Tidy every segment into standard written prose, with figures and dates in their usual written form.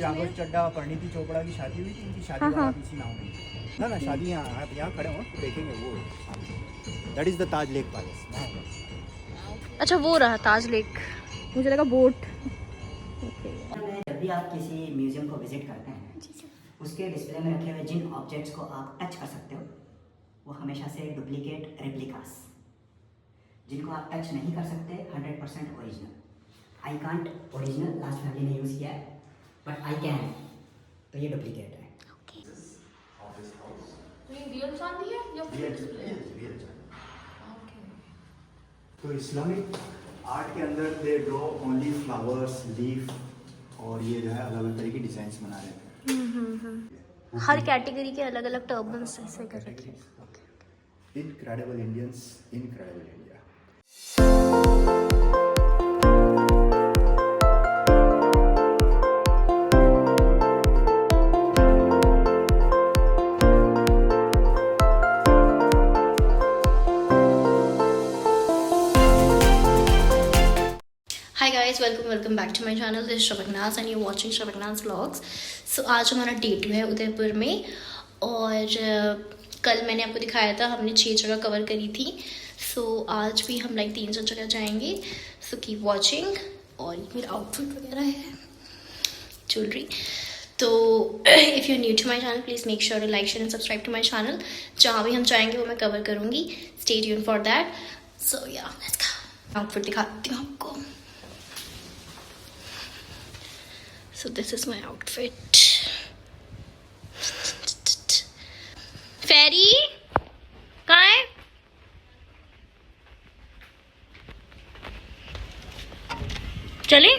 राघव चड्ढा परिणीति चोपड़ा की शादी हुई थी, उनकी शादी हाँ, वहाँ हाँ। पे इसी नाव में थी। ना शादी यहाँ आप यहाँ खड़े हो तो देखेंगे वो that is the Taj lake palace. अच्छा वो रहा ताज लेक, मुझे लगा बोट। जब भी आप किसी म्यूजियम को विजिट करते हैं, उसके डिस्प्ले में रखे हुए जिन ऑब्जेक्ट्स को आप टच कर सकते हो वो हमेशा से डुप्लीकेट रेप्लिकास, जिनको आप टच नहीं कर सकते 100% original. I can't original last family ने यूज़ किया है, बट आई कैन, तो ये डुप्लीकेट है। तो इस्लामिक आर्ट के अंदर they draw only flowers, leaf, और ये जो है अलग अलग तरह की डिजाइन्स बना रहे थे। हर कैटेगरी के अलग अलग टर्बन्स ऐसे कर रखे हैं। Incredible Indians, incredible India. Hi guys, welcome back to my channel. This Shabkanaz and you watching Shabkanaz vlogs. So आज हमारा डे 2 है उदयपुर में, और कल मैंने आपको दिखाया था हमने 6 जगह कवर करी थी। सो आज भी हम लाइक 3 जगह जाएंगे। So keep watching. और ये मेरा आउटफिट वगैरह है, ज्वेलरी। तो if you new to my channel please make sure to like share and subscribe to my channel. जहाँ भी हम जाएंगे वो मैं कवर करूँगी। Stay tuned for that. So yeah let's go. Outfit दिखाती हूँ आपको। So this is my outfit. फेरी कहाँ है? चले?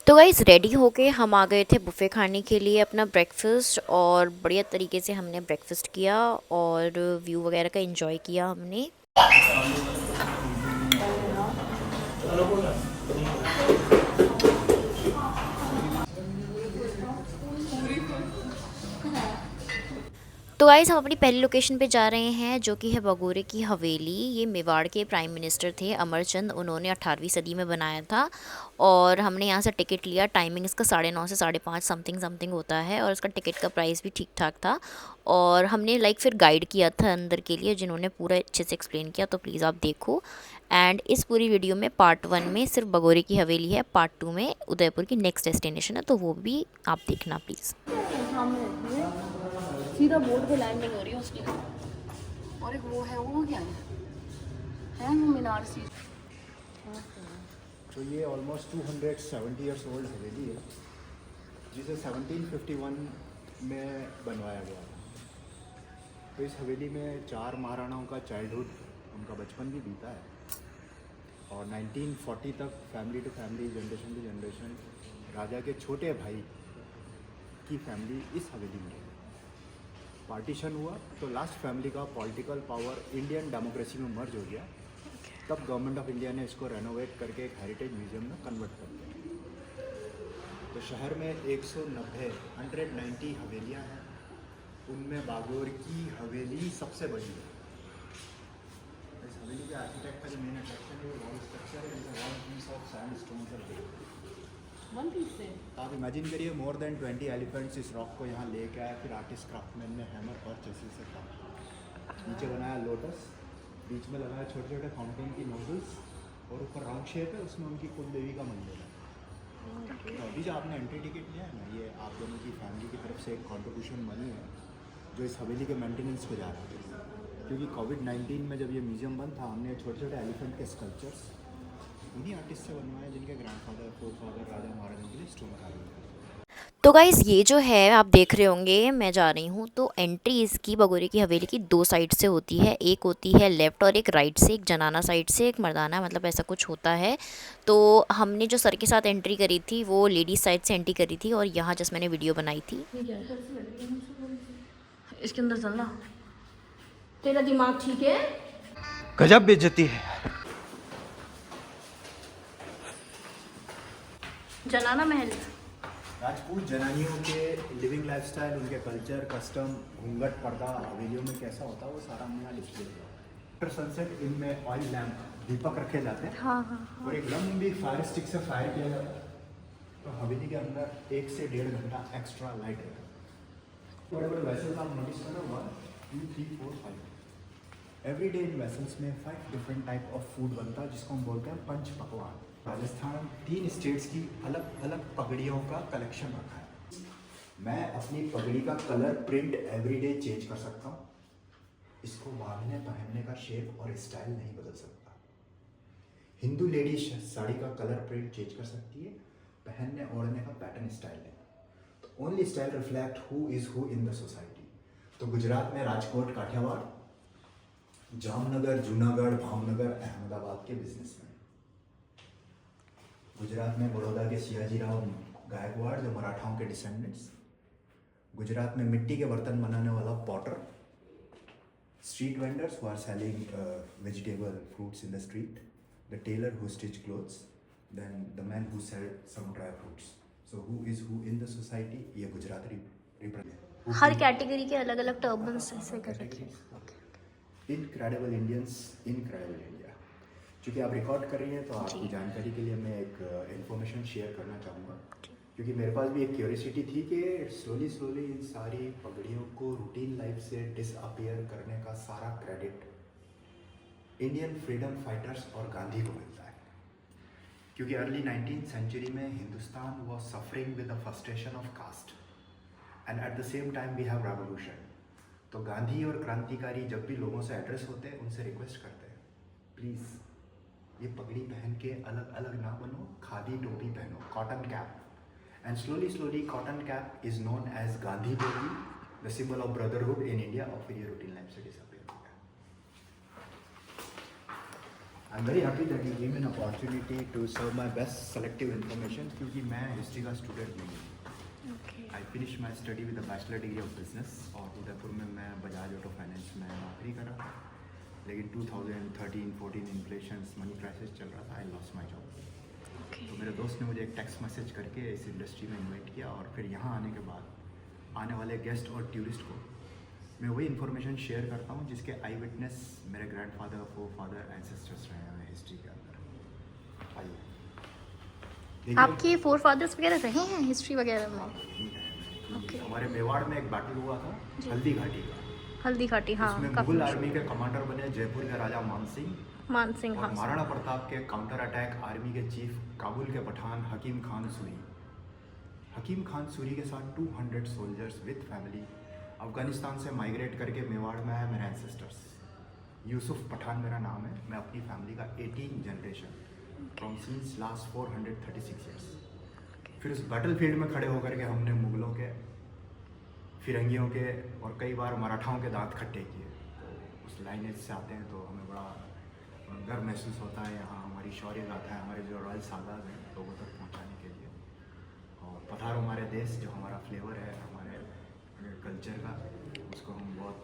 तो गाइस रेडी होके हम आ गए थे बुफ़े खाने के लिए अपना ब्रेकफास्ट, और बढ़िया तरीके से हमने ब्रेकफास्ट किया और व्यू वगैरह का एंजॉय किया हमने। तो गाइस हम अपनी पहली लोकेशन पे जा रहे हैं, जो कि है भगोरे की हवेली। ये मेवाड़ के प्राइम मिनिस्टर थे अमरचंद, उन्होंने 18वीं सदी में बनाया था। और हमने यहाँ से टिकट लिया। टाइमिंग इसका 9:30 से 5:30 समथिंग होता है, और इसका टिकट का प्राइस भी ठीक ठाक था। और हमने लाइक फिर गाइड किया था अंदर के लिए, जिन्होंने पूरा अच्छे से एक्सप्लेन किया। तो प्लीज़ आप देखो। एंड इस पूरी वीडियो में पार्ट 1 में सिर्फ भगोरे की हवेली है, पार्ट 2 में उदयपुर की नेक्स्ट डेस्टिनेशन है, तो वो भी आप देखना प्लीज़। सीधा बोर्ड पे लैंडिंग हो रही है उसकी। और एक वो है, वो क्या है वो मीनार सी। तो ये ऑलमोस्ट 270 ईयर्स ओल्ड हवेली है, जिसे 1751 में बनवाया गया था। तो इस हवेली में 4 महाराणाओं का चाइल्डहुड, उनका बचपन भी बीता है। और 1940 तक family to family, generation to generation, राजा के छोटे भाई की फैमिली इस हवेली में रही। पार्टीशन हुआ तो लास्ट फैमिली का पॉलिटिकल पावर इंडियन डेमोक्रेसी में मर्ज हो गया। तब गवर्नमेंट ऑफ इंडिया ने इसको रेनोवेट करके एक हेरिटेज म्यूजियम में कन्वर्ट कर दिया। तो शहर में 190 हवेलियाँ हैं, उनमें बागोर की हवेली सबसे बड़ी है। इस हवेली के आर्किटेक्ट का जो मेन अट्रैक्शन है वो वॉल स्ट्रक्चर है, जिसे वन पीस ऑफ सैंडस्टोन से बना है। वन पीस से आप इमेजिन करिए, मोर देन 20 एलिफेंट्स इस रॉक को यहाँ लेके आए। फिर आर्टिस्ट क्राफ्टमैन ने हैमर और चेसिस से काम। नीचे बनाया लोटस, बीच में लगाया छोटे छोटे फाउंटेन की नोजल्स, और ऊपर राउंड शेप है, उसमें उनकी कुल देवी का मंदिर है। तो अभी जो आपने एंट्री टिकट लिया है ना, ये आप दोनों की फैमिली की तरफ से एक कॉन्ट्रीब्यूशन मनी है, जो इस हवेली के मेंटेनेंस पे जा रहा है। क्योंकि कोविड-19 में जब ये म्यूजियम बंद था, हमने छोटे छोटे एलिफेंट के स्कल्पचर्स उन्हीं आर्टिस्ट से बनवाए, जिनके ग्रैंडफादर, फोरफादर राजा महाराजा के लिए स्टोन कार्विंग। तो गाइस ये जो है आप देख रहे होंगे, मैं जा रही हूँ। तो एंट्री इसकी भगोरे की हवेली की 2 साइड से होती है। एक होती है लेफ़्ट और एक राइट से, एक जनाना साइड से एक मर्दाना, मतलब ऐसा कुछ होता है। तो हमने जो सर के साथ एंट्री करी थी वो लेडीज़ साइड से एंट्री करी थी, और यहाँ जस्ट मैंने वीडियो बनाई थी। इसके अंदर चलना, तेरा दिमाग ठीक है? गजब बेइज्जती है। जनाना महल। राजपूत जनानियों के लिविंग लाइफस्टाइल, उनके कल्चर, कस्टम, घूंघट, पर्दा हवेलियों में कैसा होता है, वो सारा हमने यहाँ डिस्प्ले किया। आफ्टर सनसेट इनमें ऑयल लैम्प दीपक रखे जाते हैं हाँ हाँ और एक लंबी फायर स्टिक से फायर किया जाता है। तो हवेली के अंदर 1 से 1.5 घंटा एक्स्ट्रा लाइट रहेगा। बड़े बड़े वेसल्स आप नोटिस करो 1 2 3 4 5 एवरी डे इन वेसल्स में 5 डिफरेंट टाइप ऑफ फूड बनता है जिसको हम बोलते हैं पंच पकवान। राजस्थान 3 स्टेट्स की अलग अलग पगड़ियों का कलेक्शन रखा है। मैं अपनी पगड़ी का कलर प्रिंट एवरीडे चेंज कर सकता हूँ। इसको बांधने पहनने का शेप और स्टाइल नहीं बदल सकता। हिंदू लेडीज साड़ी का कलर प्रिंट चेंज कर सकती है, पहनने ओढ़ने का पैटर्न स्टाइल है। तो only style reflect who is who in the society. तो गुजरात में राजकोट काठियावाड़, जामनगर जूनागढ़ भावनगर अहमदाबाद के बिजनेसमैन, गुजरात में बड़ौदा के सियाजीराव गायकवाड़ जो मराठाओं के डिसेंडेंट्स, गुजरात में मिट्टी के बर्तन बनाने वाला Potter, street vendors who are selling vegetable fruits in the street, the tailor who stitch clothes, then the man who sell some dry fruits. So who is who in the society? ये Gujarat represent हर category के अलग अलग turbans ऐसे कर रखे हैं। Incredible Indians, incredible India. क्योंकि आप रिकॉर्ड कर रही हैं तो आपकी जानकारी के लिए मैं एक इन्फॉर्मेशन शेयर करना चाहूँगा, क्योंकि मेरे पास भी एक क्यूरियोसिटी थी कि स्लोली स्लोली इन सारी पगड़ियों को रूटीन लाइफ से डिसअपियर करने का सारा क्रेडिट इंडियन फ्रीडम फाइटर्स और गांधी को मिलता है। क्योंकि अर्ली 19th सेंचुरी में Hindustan was suffering with the frustration of caste and at the same time we have revolution. तो गांधी और क्रांतिकारी जब भी लोगों से एड्रेस होते हैं उनसे रिक्वेस्ट करते हैं, प्लीज़ ये पगड़ी पहन के अलग अलग ना बनो, खादी टोपी पहनो, cotton cap. And slowly cotton cap is known as Gandhi Topi, the symbol of brotherhood in India, और फिर ये routine life से disappear हो गया। I'm very happy that you gave me an opportunity to serve my best selective information, क्योंकि मैं history का student नहीं हूँ। I finished my study with a bachelor degree of business और उदयपुर में मैं बजाज ऑटो फाइनेंस में नौकरी कर रहा था। लेकिन 2013-14 इन्फ्लेशन मनी क्राइसिस चल रहा था, I lost my job। तो मेरे दोस्त ने मुझे एक टेक्स्ट मैसेज करके इस इंडस्ट्री में इनवाइट किया और फिर यहाँ आने के बाद आने वाले गेस्ट और टूरिस्ट को मैं वही इन्फॉर्मेशन शेयर करता हूँ जिसके आई विटनेस मेरे ग्रैंडफादर, फोरफादर, एंसेस्टर्स रहे हैं हिस्ट्री के अंदर। आइए आपके फोर फादर्स वगैरह रहे हैं हिस्ट्री वगैरह में? हमारे मेवाड़ में एक बैटल हुआ था हल्दी घाटी का। हल्दी घाटी, हाँ। उसमें मुगल आर्मी के कमांडर बने जयपुर के राजा मानसिंह मानसिंह, और हाँ। महाराणा प्रताप के काउंटर अटैक आर्मी के चीफ काबुल के पठान हकीम खान सूरी। हकीम खान सूरी के साथ 200 सोल्जर्स विद फैमिली अफगानिस्तान से माइग्रेट करके मेवाड़ में आया। मेरे एंसेस्टर्स यूसुफ पठान मेरा नाम है। मैं अपनी फैमिली का 18 generation from since last 436 years. फिर उस बैटल फील्ड में खड़े होकर के हमने मुगलों के, फिरंगियों के और कई बार मराठाओं के दांत खट्टे किए। तो उस लाइनेज से आते हैं तो हमें बड़ा गर्व महसूस होता है। यहाँ हमारी शौर्य गाथा है हमारे जो रॉयल सादात हैं लोगों तक पहुँचाने के लिए। और पधारो हमारे देश, जो हमारा फ्लेवर है हमारे कल्चर का, उसको हम बहुत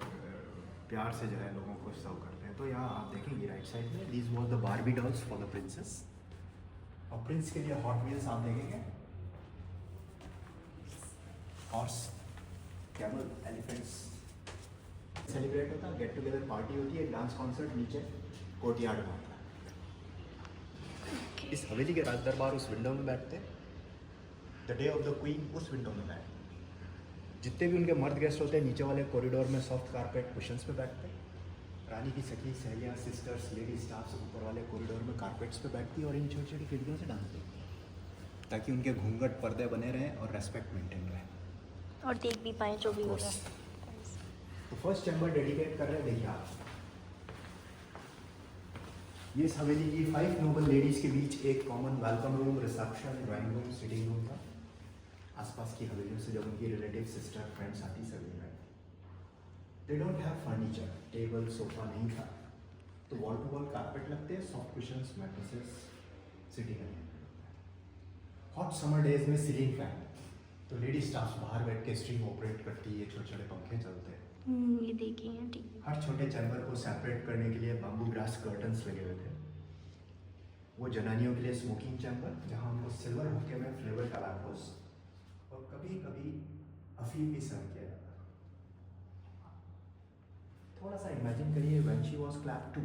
प्यार से जो है लोगों को सर्व करते हैं। तो यहाँ आप देखेंगे राइट साइड में these was the Barbie dolls for the princess. और प्रिंस के लिए हॉट व्हील्स आप देखेंगे, हॉर्स, कैमल, एलिफेंट्स सेलिब्रेट होता है, गेट टुगेदर पार्टी होती है, डांस कॉन्सर्ट नीचे कोर्टयार्ड में होता है। इस हवेली के राज दरबार उस विंडो में बैठते, the day of the queen उस विंडो में बैठते। जितने भी उनके मर्द गेस्ट होते हैं नीचे वाले कॉरिडोर में सॉफ्ट कारपेट कुशंस पे बैठते। रानी की सखी, सहेलियाँ, सिस्टर्स, लेडी स्टाफ्स ऊपर वाले कॉरिडोर में कारपेट्स पे बैठती और इन छोटी छोटी खिड़कियों से डांस देखती, ताकि उनके घूंघट पर्दे बने रहें और रेस्पेक्ट मेंटेन रहे और देख भी पाए जो भी हो रहा है। तो फर्स्ट चैम्बर डेडिकेट कर रहे हैं, देखिए आप ये इस हवेली की 5 नोबल लेडीज के बीच एक common welcome room, reception, drawing room, sitting room था। आसपास की हवेलियों से जब उनकी रिलेटिव, सिस्टर, फ्रेंड्स आती सभी में, they don't have furniture, table, sofa नहीं था, तो वॉल टू वॉल कारपेट लगते हैं, soft cushions, mattresses, sitting area. Hot summer days में सीलिंग फैन, तो लेडी स्टाफ बाहर बैठ के स्ट्रीम ऑपरेट करती है, छोटे छोटे पंखे चलते हैं। ये देखिए हैं, ठीक है। हर छोटे चैम्बर को सेपरेट करने के लिए बाम्बू ग्रास कर्टन्स लगे हुए थे। वो जनानियों के लिए स्मोकिंग चैम्बर, जहाँ उनको सिल्वर हुक्के में फ्लेवर टबैकोस और कभी कभी अफीम भी सर्व किया जाता। थोड़ा सा इमेजिन करिए व्हेन शी वाज क्लैप 2,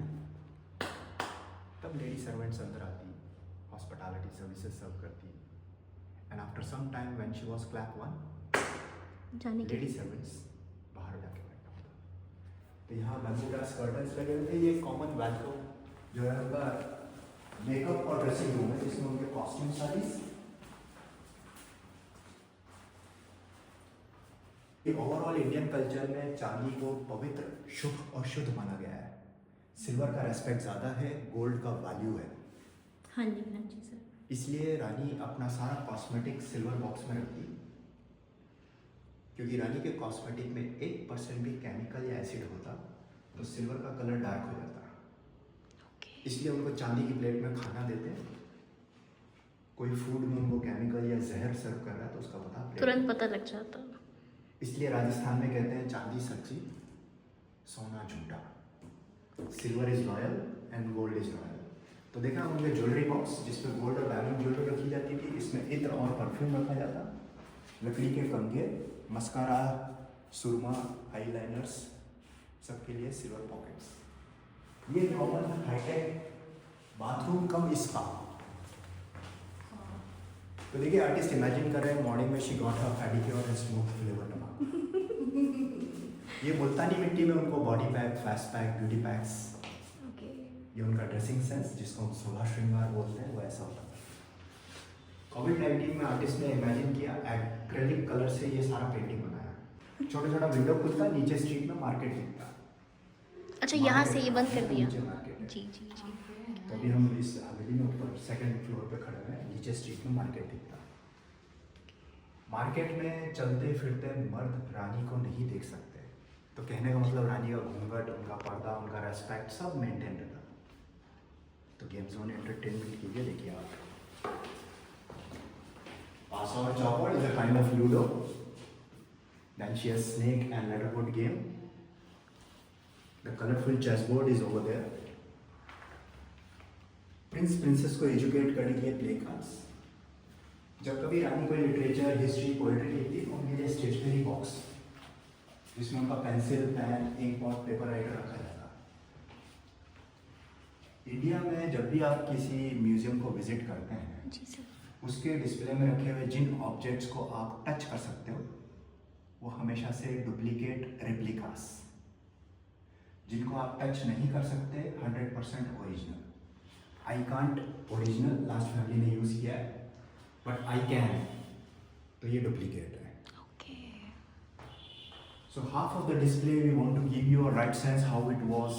तब लेडी सर्वेंट्स अंदर आती, हॉस्पिटैलिटी सर्विसेज सर्व करती, and after some time when she was clap 1, जाने के लेडी सर्वेंट्स बाहर जाके बैठा होता। तो यहाँ बैम्बू ग्रास कर्टन्स लगे हुए थे। ये कॉमन बाथरूम जो है उनका मेकअप और ड्रेसिंग रूम है, जिसमें उनके costume saris. Overall Indian culture में चांदी को पवित्र, शुभ और शुद्ध माना गया है। सिल्वर का रेस्पेक्ट ज़्यादा है, गोल्ड का वैल्यू है। हाँ जी सर। इसलिए रानी अपना सारा कॉस्मेटिक सिल्वर बॉक्स में रखती, क्योंकि रानी के कॉस्मेटिक में 1% भी केमिकल या एसिड होता तो सिल्वर का कलर डार्क हो जाता। इसलिए उनको चांदी की प्लेट में खाना देते। कोई फूड में उनको केमिकल या जहर सर्व कर रहा है तो उसका पता तुरंत पता लग जाता। इसलिए राजस्थान में कहते हैं चांदी सच्ची, सोना झूठा, silver is loyal and gold is loyal. तो देखा उनके ज्वेलरी बॉक्स जिसमें गोल्ड और डायमंड ज्वेलरी रखी जाती थी, इसमें इत्र और परफ्यूम रखा जाता, लकड़ी के कंघे, मस्कारा, सुरमा, आईलाइनर्स, सबके लिए सिल्वर पॉकेट्स। ये कॉमन हाईटेक बाथरूम कम स्पा। तो देखिए आर्टिस्ट इमेजिन कर रहे हैं मॉर्निंग में she got her pedicure and smooth flavour tomato. ये मुल्तानी मिट्टी में उनको body pack, face pack, beauty PACS, ये उनका ड्रेसिंग सेंस जिसको हम 16 श्रृंगार बोलते हैं, वो ऐसा होता है। कोविड-19 में आर्टिस्ट ने इमेजिन किया एक्रेलिक कलर से ये सारा पेंटिंग बनाया। छोटा छोटा विंडो खुलता, नीचे स्ट्रीट में मार्केट दिखता। अच्छा, यहाँ से ये बंद कर दिया। नीचे मार्केट है। जी। तो अभी हम इस हवेली में ऊपर 2nd फ्लोर पे खड़े हैं, नीचे स्ट्रीट में मार्केट दिखता। मार्केट में चलते फिरते मर्द रानी को नहीं देख सकते, तो कहने का मतलब रानी का घूंघट, उनका पर्दा, उनका रेस्पेक्ट सब मेंटेन रहता। तो गेम जोन एंटरटेनमेंट कीजिए, देखिए आप पास और chaupar is a kind of ludo, then she has snake and ladder board game, the colourful chessboard is over there. Prince princess को एजुकेट करने के लिए प्ले क्लास। जब कभी रानी कोई लिटरेचर, हिस्ट्री, पोएट्री लिखती तो उनके लिए स्टेशनरी बॉक्स जिसमें उनका पेंसिल, पेन, इंक और पेपर राइटर रखा जाता। इंडिया में जब भी आप किसी म्यूजियम को विजिट करते हैं, जी सर, उसके डिस्प्ले में रखे हुए जिन ऑब्जेक्ट्स को आप टच कर सकते हो वो हमेशा से डुप्लीकेट रेप्लिकास। जिनको आप टच नहीं कर सकते 100% original. I can't original last family ने यूज़ किया है, बट आई कैन, तो ये डुप्लीकेट है। Okay. So half of the display we want to give you a right sense how it was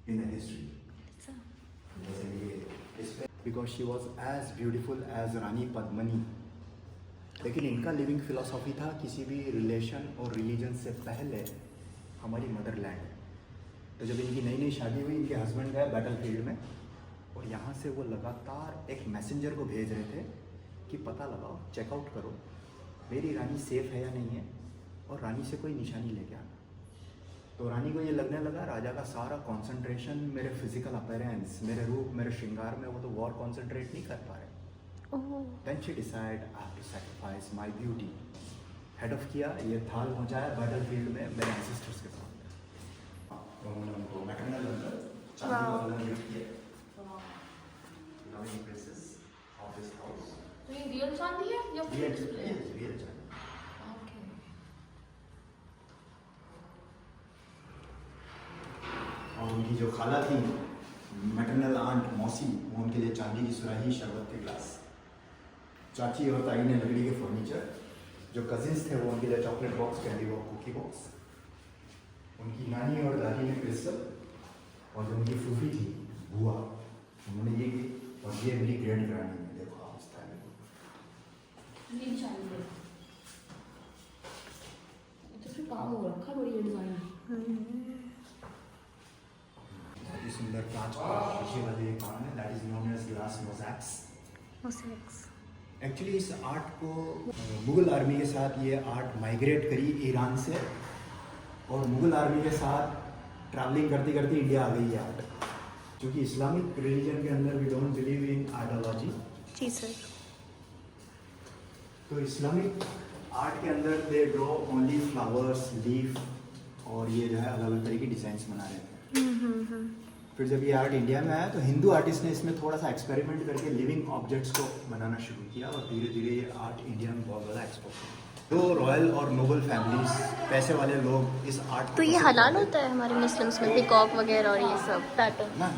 in the history. जैसे ये display, because she was as beautiful as रानी पद्मनी। लेकिन इनका living philosophy था किसी भी रिलेशन और religion से पहले हमारी मदरलैंड। तो जब इनकी नई नई शादी हुई, इनके हस्बैंड गए बैटलफील्ड में और यहाँ से वो लगातार एक मैसेंजर को भेज रहे थे कि पता लगाओ, चेकआउट करो मेरी रानी सेफ है या नहीं है, और रानी से कोई निशानी लेके आना। तो रानी को ये लगने लगा राजा का सारा कंसंट्रेशन मेरे फिजिकल अपीयरेंस, मेरे रूप, मेरे श्रृंगार में, वो तो वॉर कंसंट्रेट नहीं कर पा रहे। Then she decide I have to sacrifice my beauty. Head off किया, ये थाल पहुंचाया बैटलफील्ड में मेरे एंसेस्टर्स के सामने। उन्होंने उनको मैटरनल चांदी का अलग गिफ्ट किया। Loving princess of this house. तो ये रियल चांदी है या फिर डिस्प्ले है? रियल चांदी। ओके। और उनकी जो खाला थी, मैटरनल आंट मौसी, वो उनके लिए चांदी की सुराही, शरबत के ग्लास। चाची और ताई ने लकड़ी के फर्नीचर। जो कजिन्स थे वो उनके लिए chocolate box, candy box, cookie box. उनकी नानी और दादी ने क्रिस्टल, और जो उनकी फूफी थी बुआ, उन्होंने ये की। और ये मेरी ग्रैंड ग्रैंड ने, देखो आप इस टाइम में ये भी चांदी है। तो फिर काम हो रखा, बड़ी डिजाइन। बहुत ही सुंदर कांच का शीशे वाले काम है, that is known as glass mosaics. Actually इस आर्ट को मुगल आर्मी के साथ ये आर्ट माइग्रेट करी ईरान से, और मुगल आर्मी के साथ ट्रैवलिंग करते करते इंडिया आ गई ये आर्ट। क्योंकि इस्लामिक रिलीजन के अंदर we don't believe in ideology. जी सर। तो इस्लामिक आर्ट के अंदर they draw only flowers, leaf, और ये जो है अलग अलग तरह की डिज़ाइंस बना रहे थे। फिर जब ये आर्ट इंडिया में आया तो हिंदू आर्टिस्ट ने इसमें थोड़ा सा एक्सपेरिमेंट करके लिविंग ऑब्जेक्ट्स को बनाना शुरू किया और धीरे धीरे ये आर्ट इंडिया में बहुत ज़्यादा एक्सपोर्ट हुआ। तो रॉयल और नोबल फैमिलीज, पैसे वाले लोग इस आर्ट तो ये हलाल होता है हमारे मुस्लिम्स में, पिकॉक वगैरह और ये सब पैटर्न ना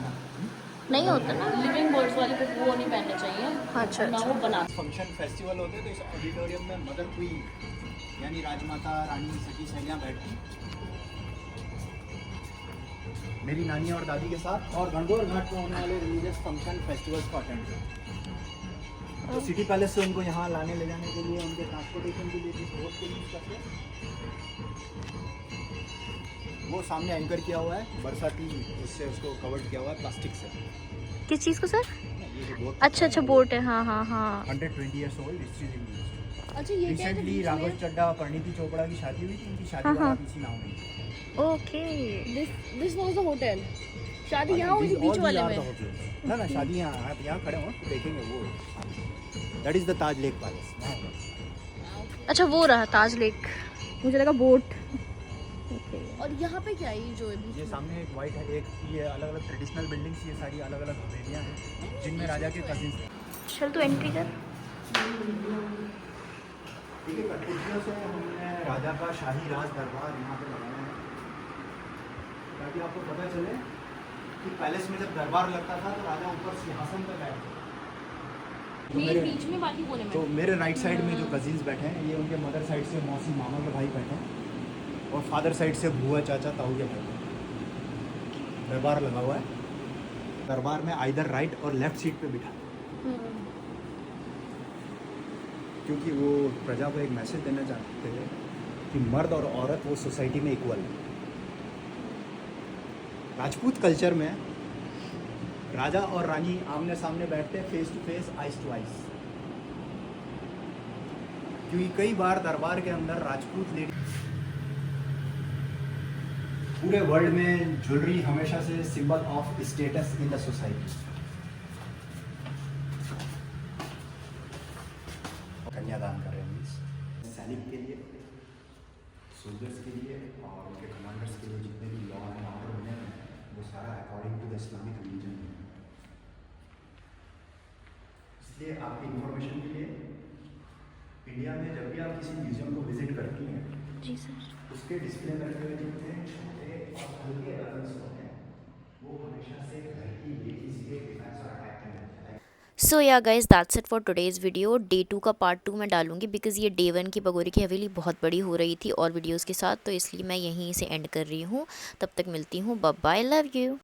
नहीं होता ना? लिविंग बर्ड्स वाले को वो नहीं पहनने चाहिए। अच्छा, ना वो बना। फंक्शन फेस्टिवल होते हैं तो इस ऑडिटोरियम में मदर क्वीन यानी राजमाता रानी सती सैया बैठती मेरी नानी और दादी के साथ, और गणगौर घाट में होने वाले रिलीजियस फंक्शन फेस्टिवल्स को अटेंड किया। तो सिटी पैलेस से उनको यहाँ लाने ले जाने के लिए, उनके ट्रांसपोर्टेशन के लिए जिस रोड को यूज़ करते हैं वो सामने एंकर किया हुआ है बरसाती, उससे उसको कवर्ड किया हुआ है प्लास्टिक से। किस चीज़ को सर? ये जो बोट, अच्छा अच्छा बोट है, हाँ हाँ हाँ। 120 years old, history is used। अच्छा ये क्या है? रिसेंटली राघव चड्ढा और परिणीति चोपड़ा की शादी हुई थी, उनकी शादी हाँ, वाला हाँ। इसी नाव में। Okay. This was the hotel. शादी यहाँ हुई थी बीच वाले में। ना ना शादी यहाँ, आप यहाँ खड़े हो तो देखेंगे वो, that is the Taj lake palace. अच्छा वो रहा ताज लेक, मुझे लगा बोट। और यहाँ पे क्या है ये जो अभी? ये सामने एक वाइट है, एक ये अलग अलग ट्रेडिशनल बिल्डिंग्स, ये सारी अलग अलग हवेलियाँ हैं जिनमें राजा के कजिन्स हैं। चल तू एंट्री कर। ठीक है, कठपुतलियों से हमने राजा का शाही राज दरबार यहाँ पे लगाया है ताकि आपको पता चले कि पैलेस में जब दरबार लगता था तो राजा ऊपर सिंहासन पर बैठते थे। मेरे बीच में बाकी कोने में। तो मेरे राइट साइड में जो कजिन्स बैठे हैं ये उनके मदर साइड से मौसी मामा के भाई बैठे हैं और फादर साइड से बुआ चाचा ताऊ के बैठे हैं। दरबार लगा हुआ है, दरबार में आइदर राइट और लेफ्ट सीट पे बिठा, क्योंकि वो प्रजा को एक मैसेज देना चाहते थे कि मर्द और औरत वो सोसाइटी में इक्वल है। राजपूत कल्चर में राजा और रानी आमने सामने बैठते हैं, face to face, eyes to eyes, क्योंकि कई बार दरबार के अंदर राजपूत लेडी, पूरे वर्ल्ड में ज्वेलरी हमेशा से symbol of status in the society. कन्यादान कर रहे हैं सैनिक के लिए, सोल्जर्स के लिए और उनके कमांडर्स के लिए जितने भी लॉ एंड ऑर्डर बने हैं वो सारा according to the Islamic religion है। इसलिए आपकी इंफॉर्मेशन के लिए, इंडिया में जब भी आप किसी म्यूजियम को विजिट करती हैं जी सर, उसके डिस्प्ले में रखे हुए जितने छोटे और हल्के एलिमेंट्स होते हैं वो हमेशा से घर की लेडीज के डिफेंस और अटैक में रहते हैं। सो yeah guys that's it for today's video. Day 2 का पार्ट 2 मैं डालूंगी बिकॉज़ ये डे 1 की भगोरी की हवेली बहुत बड़ी हो रही थी और वीडियोस के साथ, तो इसलिए मैं यहीं से एंड कर रही हूँ। तब तक मिलती हूँ, बाय बाय, लव यू।